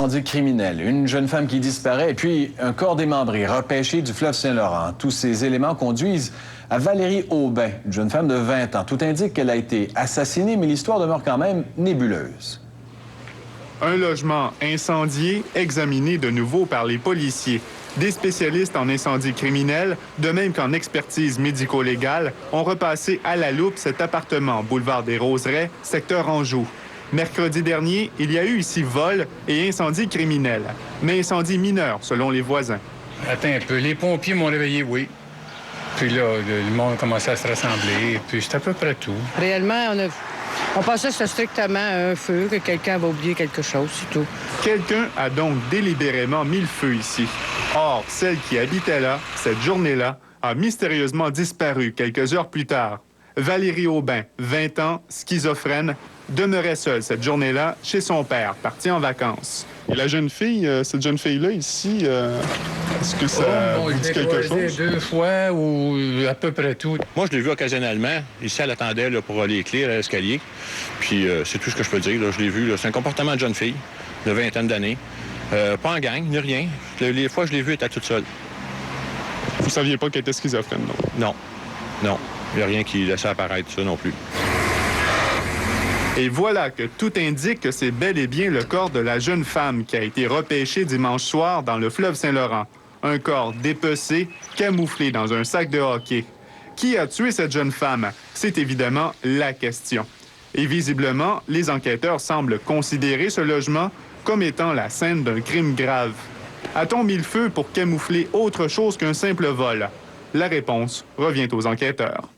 Incendie criminel, une jeune femme qui disparaît et puis un corps démembré repêché du fleuve Saint-Laurent. Tous ces éléments conduisent à Valérie Aubin, une jeune femme de 20 ans. Tout indique qu'elle a été assassinée, mais l'histoire demeure quand même nébuleuse. Un logement incendié, examiné de nouveau par les policiers. Des spécialistes en incendie criminel, de même qu'en expertise médico-légale, ont repassé à la loupe cet appartement, boulevard des Roseraies, secteur Anjou. Mercredi dernier, il y a eu ici vol et incendie criminel, mais incendie mineur, selon les voisins. Attends un peu, les pompiers m'ont réveillé, oui. Puis là, le monde a commencé à se rassembler, puis c'est à peu près tout. Réellement, on pensait que c'était strictement un feu, que quelqu'un avait oublié quelque chose, c'est tout. Quelqu'un a donc délibérément mis le feu ici. Or, celle qui habitait là, cette journée-là, a mystérieusement disparu quelques heures plus tard. Valérie Aubin, 20 ans, schizophrène, demeurait seule cette journée-là chez son père, parti en vacances. Et la jeune fille, cette jeune fille-là ici, est-ce que ça vous dit quelque chose? 2 fois ou à peu près tout. Moi, je l'ai vue occasionnellement. Ici, elle attendait là, pour les clés à l'escalier. Puis c'est tout ce que je peux dire. Là. Je l'ai vue. C'est un comportement de jeune fille, de vingtaine d'années. Pas en gang, ni rien. Les fois que je l'ai vue, elle était toute seule. Vous saviez pas qu'elle était schizophrène, non? Non. Il n'y a rien qui laissait apparaître ça non plus. Et voilà que tout indique que c'est bel et bien le corps de la jeune femme qui a été repêché dimanche soir dans le fleuve Saint-Laurent. Un corps dépecé, camouflé dans un sac de hockey. Qui a tué cette jeune femme? C'est évidemment la question. Et visiblement, les enquêteurs semblent considérer ce logement comme étant la scène d'un crime grave. A-t-on mis le feu pour camoufler autre chose qu'un simple vol? La réponse revient aux enquêteurs.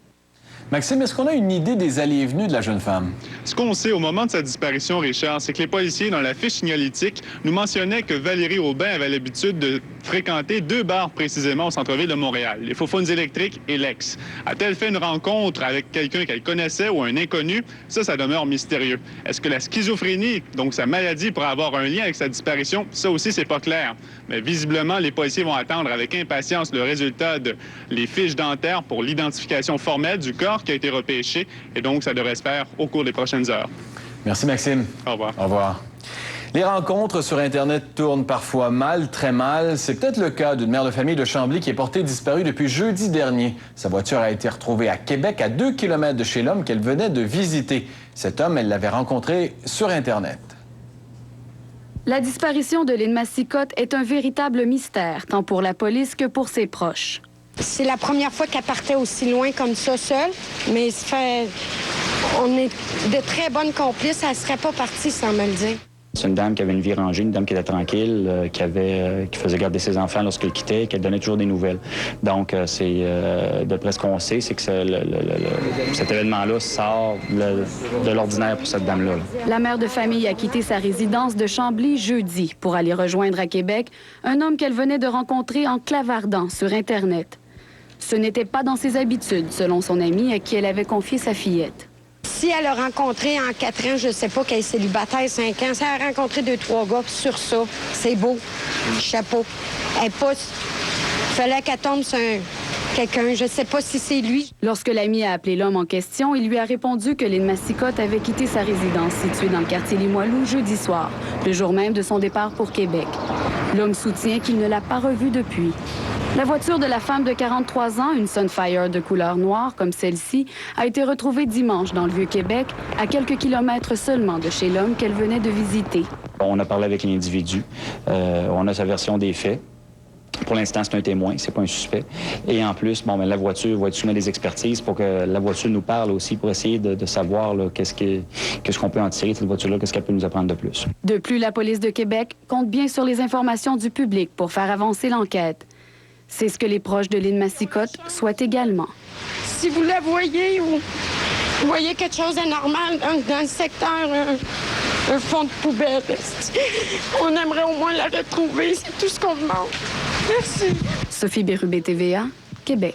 Maxime, est-ce qu'on a une idée des allées et venues de la jeune femme? Ce qu'on sait au moment de sa disparition, Richard, c'est que les policiers, dans la fiche signalétique, nous mentionnaient que Valérie Aubin avait l'habitude de fréquenter 2 bars précisément au centre-ville de Montréal, les Faufounes électriques et l'Ex. A-t-elle fait une rencontre avec quelqu'un qu'elle connaissait ou un inconnu? Ça demeure mystérieux. Est-ce que la schizophrénie, donc sa maladie, pourrait avoir un lien avec sa disparition? Ça aussi, c'est pas clair. Mais visiblement, les policiers vont attendre avec impatience le résultat de les fiches dentaires pour l'identification formelle du corps qui a été repêché. Et donc, ça devrait se faire au cours des prochaines heures. Merci, Maxime. Au revoir. Au revoir. Les rencontres sur Internet tournent parfois mal, très mal. C'est peut-être le cas d'une mère de famille de Chambly qui est portée disparue depuis jeudi dernier. Sa voiture a été retrouvée à Québec, à 2 km de chez l'homme qu'elle venait de visiter. Cet homme, elle l'avait rencontré sur Internet. La disparition de Lynn Massicotte est un véritable mystère, tant pour la police que pour ses proches. C'est la première fois qu'elle partait aussi loin comme ça seule, mais on est de très bonnes complices. Elle ne serait pas partie sans me le dire. C'est une dame qui avait une vie rangée, une dame qui était tranquille, qui faisait garder ses enfants lorsqu'elle quittait, qu'elle donnait toujours des nouvelles. Donc, d'après ce qu'on sait, c'est que cet événement-là sort de l'ordinaire pour cette dame-là. La mère de famille a quitté sa résidence de Chambly jeudi pour aller rejoindre à Québec un homme qu'elle venait de rencontrer en clavardant sur Internet. Ce n'était pas dans ses habitudes, selon son amie à qui elle avait confié sa fillette. Si elle a rencontré en 4 ans, je sais pas qu'elle est célibataire 5 ans, si elle a rencontré 2-3 gars sur ça, c'est beau, chapeau. Elle pas... Fallait qu'elle tombe sur quelqu'un, je sais pas si c'est lui. Lorsque l'ami a appelé l'homme en question, il lui a répondu que Lynn Massicotte avait quitté sa résidence située dans le quartier Limoilou jeudi soir, le jour même de son départ pour Québec. L'homme soutient qu'il ne l'a pas revue depuis. La voiture de la femme de 43 ans, une Sunfire de couleur noire comme celle-ci, a été retrouvée dimanche dans le Vieux-Québec, à quelques kilomètres seulement de chez l'homme qu'elle venait de visiter. On a parlé avec l'individu. On a sa version des faits. Pour l'instant, c'est un témoin, c'est pas un suspect. Et en plus, la voiture va être soumise à des expertises pour que la voiture nous parle aussi, pour essayer de savoir qu'est-ce qu'on peut en tirer de cette voiture-là, qu'est-ce qu'elle peut nous apprendre de plus. De plus, la police de Québec compte bien sur les informations du public pour faire avancer l'enquête. C'est ce que les proches de Lynn Massicotte souhaitent également. Si vous la voyez ou vous voyez quelque chose d'anormal dans le secteur, un fond de poubelle, on aimerait au moins la retrouver. C'est tout ce qu'on demande. Merci. Sophie Bérubé, TVA, Québec.